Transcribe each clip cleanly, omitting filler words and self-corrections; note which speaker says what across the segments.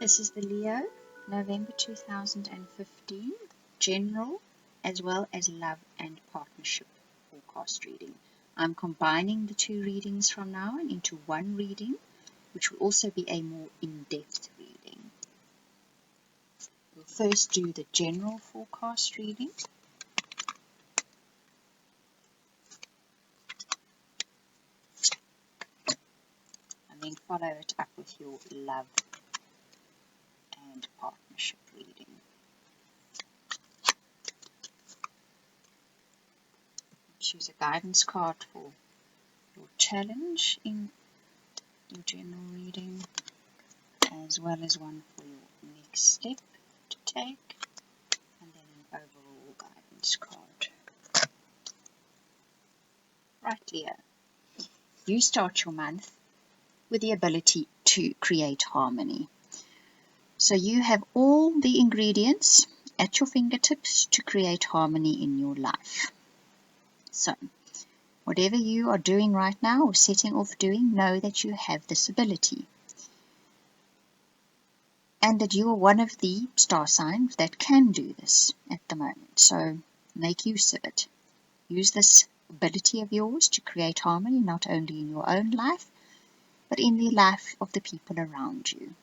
Speaker 1: This is the Leo, November 2015, general as well as love and partnership forecast reading. I'm combining the two readings from now on into one reading, which will also be a more in-depth reading. We'll first do the general forecast reading. And then follow it up with your love and partnership reading. Choose a guidance card for your challenge in your general reading, as well as one for your next step to take, and then an overall guidance card. Right, Leo, you start your month with the ability to create harmony. So you have all the ingredients at your fingertips to create harmony in your life. So whatever you are doing right now or setting off doing, know that you have this ability. And that you are one of the star signs that can do this at the moment. So make use of it. Use this ability of yours to create harmony, not only in your own life, but in the life of the people around you.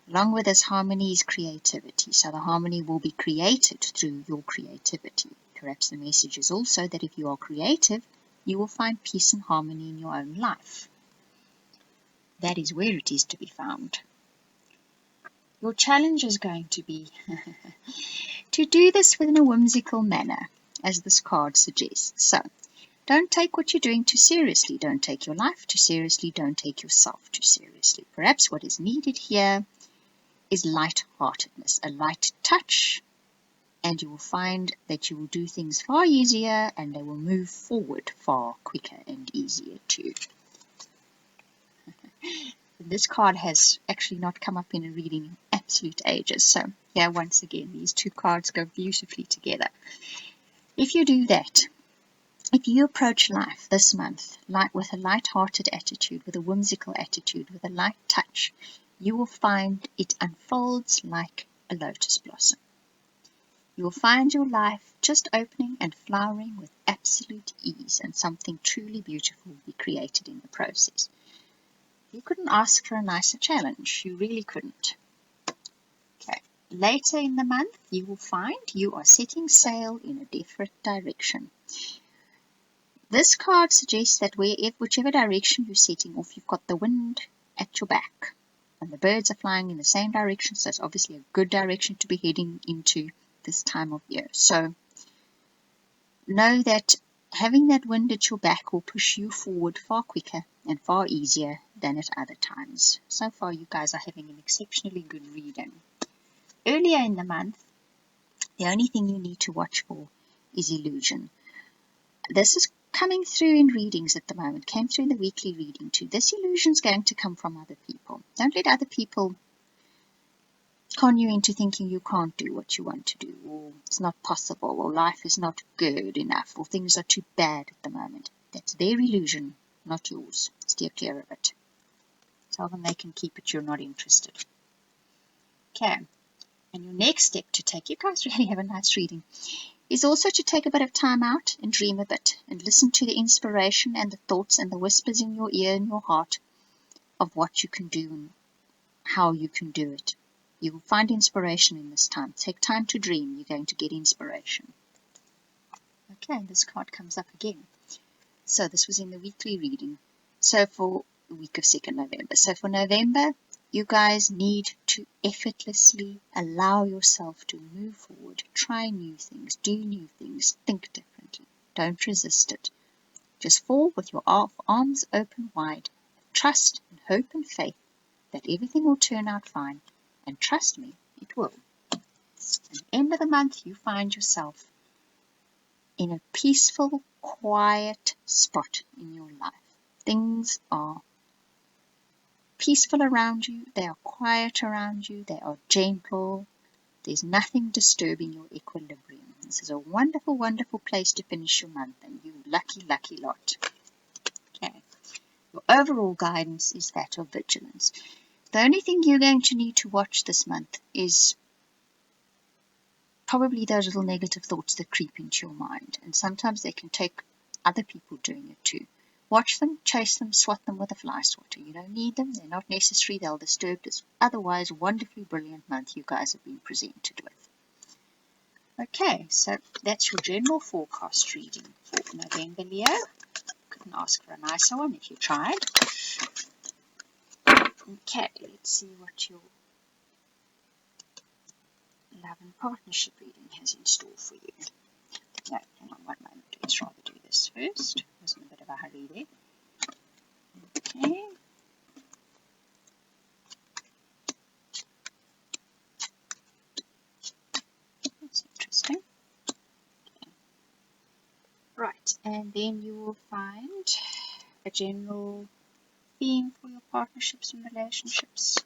Speaker 1: Along with this harmony is creativity. So the harmony will be created through your creativity. Perhaps the message is also that if you are creative, you will find peace and harmony in your own life. That is where it is to be found. Your challenge is going to be to do this within a whimsical manner, as this card suggests. So, don't take what you're doing too seriously. Don't take your life too seriously. Don't take yourself too seriously. Perhaps what is needed here is light-heartedness, a light touch, and you will find that you will do things far easier and they will move forward far quicker and easier too. This card has actually not come up in a reading in absolute ages. So yeah, once again, these two cards go beautifully together. If you do that, if you approach life this month with a light-hearted attitude, with a whimsical attitude, with a light touch, you will find it unfolds like a lotus blossom. You will find your life just opening and flowering with absolute ease, and something truly beautiful will be created in the process. You couldn't ask for a nicer challenge. You really couldn't. Okay. Later in the month, you will find you are setting sail in a different direction. This card suggests that whichever direction you're setting off, you've got the wind at your back. And the birds are flying in the same direction, so it's obviously a good direction to be heading into this time of year. So know that having that wind at your back will push you forward far quicker and far easier than at other times. So far, you guys are having an exceptionally good reading. Earlier in the month, the only thing you need to watch for is illusion. This is coming through in readings at the moment, came through in the weekly reading too. This illusion is going to come from other people. Don't let other people con you into thinking you can't do what you want to do, or it's not possible, or life is not good enough, or things are too bad at the moment. That's their illusion, not yours. Steer clear of it. Tell them they can keep it, you're not interested. Okay, and your next step to take, you guys really have a nice reading, is also to take a bit of time out and dream a bit, and listen to the inspiration and the thoughts and the whispers in your ear and your heart of what you can do and how you can do it. You will find inspiration in this time. Take time to dream. You're going to get inspiration. Okay, this card comes up again. So this was in the weekly reading. So for the week of 2nd November. So for November, you guys need to effortlessly allow yourself to move forward. Try new things. Do new things. Think differently. Don't resist it. Just fall with your arms open wide. Trust and hope and faith that everything will turn out fine. And trust me, it will. At the end of the month, you find yourself in a peaceful, quiet spot in your life. Things are peaceful around you. They are quiet around you. They are gentle. There's nothing disturbing your equilibrium. This is a wonderful, wonderful place to finish your month, and you lucky, lucky lot. Okay. Your overall guidance is that of vigilance. The only thing you're going to need to watch this month is probably those little negative thoughts that creep into your mind. And sometimes they can take other people doing it too. Watch them, chase them, swat them with a fly swatter. You don't need them. They're not necessary. They'll disturb this otherwise wonderfully brilliant month you guys have been presented with. Okay, so that's your general forecast reading for November, Leo. Couldn't ask for a nicer one if you tried. Okay, let's see what your love and partnership reading has in store for you. No, hang on one moment. Let's rather do this first. I was in a bit of a hurry there. Okay. That's interesting. Okay. Right, and then you will find a general theme for your partnerships and relationships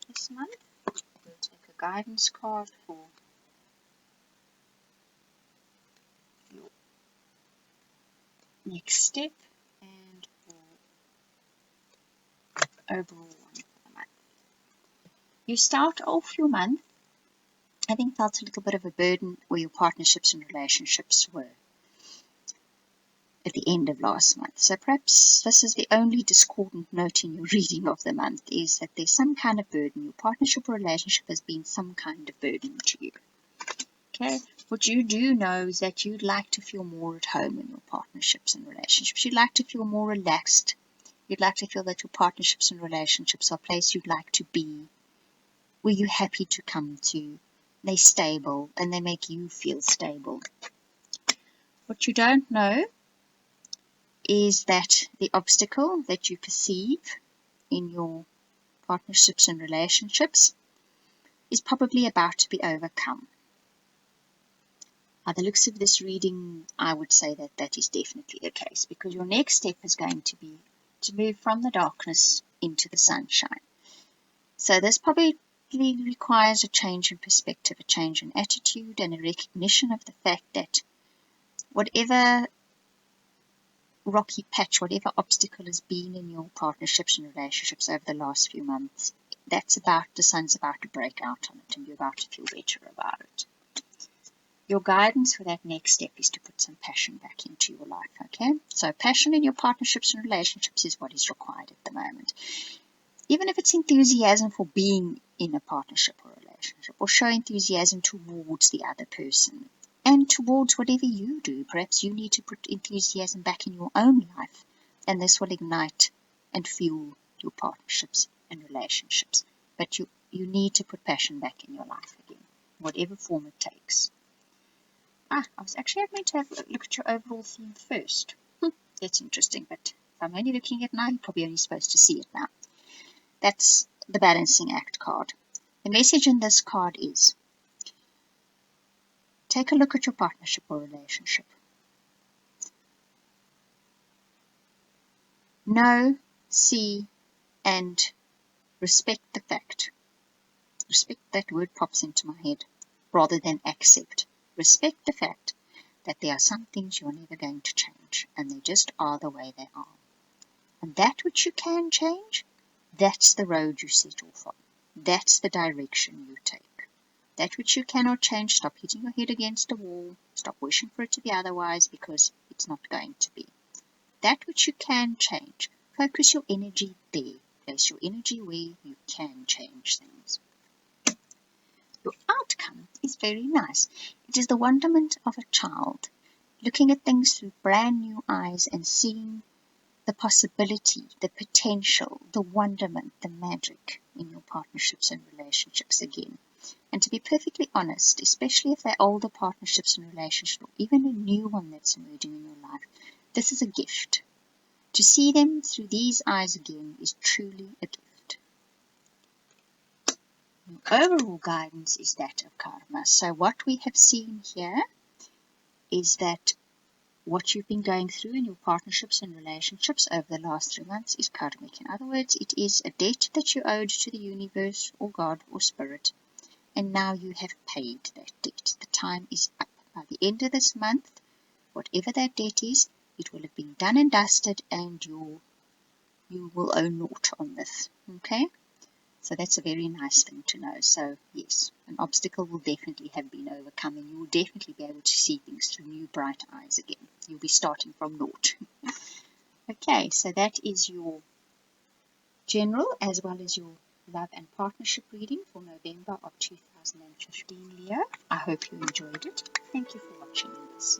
Speaker 1: this month. We'll take a guidance card for your next step and for overall one for the month. You start off your month having felt a little bit of a burden where your partnerships and relationships were at the end of last month. So perhaps this is the only discordant note in your reading of the month, is that there's some kind of burden. Your partnership or relationship has been some kind of burden to you. Okay, what you do know is that you'd like to feel more at home in your partnerships and relationships. You'd like to feel more relaxed. You'd like to feel that your partnerships and relationships are a place you'd like to be, where you're happy to come to. They're stable and they make you feel stable. What you don't know is that the obstacle that you perceive in your partnerships and relationships is probably about to be overcome. By the looks of this reading, I would say that that is definitely the case, because your next step is going to be to move from the darkness into the sunshine. So this probably requires a change in perspective, a change in attitude, and a recognition of the fact that whatever rocky patch, whatever obstacle has been in your partnerships and relationships over the last few months, the sun's about to break out on it and you're about to feel better about it. Your guidance for that next step is to put some passion back into your life, okay? So passion in your partnerships and relationships is what is required at the moment. Even if it's enthusiasm for being in a partnership or relationship, or show enthusiasm towards the other person and towards whatever you do. Perhaps you need to put enthusiasm back in your own life, and this will ignite and fuel your partnerships and relationships. But you need to put passion back in your life again, whatever form it takes. I was actually going to have a look at your overall theme first. That's interesting, but if I'm only looking at it now, you're probably only supposed to see it now. That's the Balancing Act card. The message in this card is, take a look at your partnership or relationship. Know, see, and respect the fact. Respect, that word pops into my head, rather than accept. Respect the fact that there are some things you're never going to change, and they just are the way they are. And that which you can change, that's the road you set off on. That's the direction you take. That which you cannot change, stop hitting your head against the wall. Stop wishing for it to be otherwise, because it's not going to be. That which you can change, focus your energy there. Place your energy where you can change things. Your outcome is very nice. It is the wonderment of a child, looking at things through brand new eyes and seeing the possibility, the potential, the wonderment, the magic in your partnerships and relationships again. And to be perfectly honest, especially if they're older partnerships and relationships, or even a new one that's emerging in your life, this is a gift. To see them through these eyes again is truly a gift. Your overall guidance is that of karma. So what we have seen here is that what you've been going through in your partnerships and relationships over the last 3 months is karmic. In other words, it is a debt that you owed to the universe or God or spirit, and now you have paid that debt. The time is up. By the end of this month, whatever that debt is, it will have been done and dusted, and you will owe naught on this. Okay? So that's a very nice thing to know. So yes, an obstacle will definitely have been overcome, and you will definitely be able to see things through new bright eyes again. You'll be starting from naught. Okay, so that is your general as well as your love and partnership reading for November of 2015, Leo. I hope you enjoyed it. Thank you for watching this.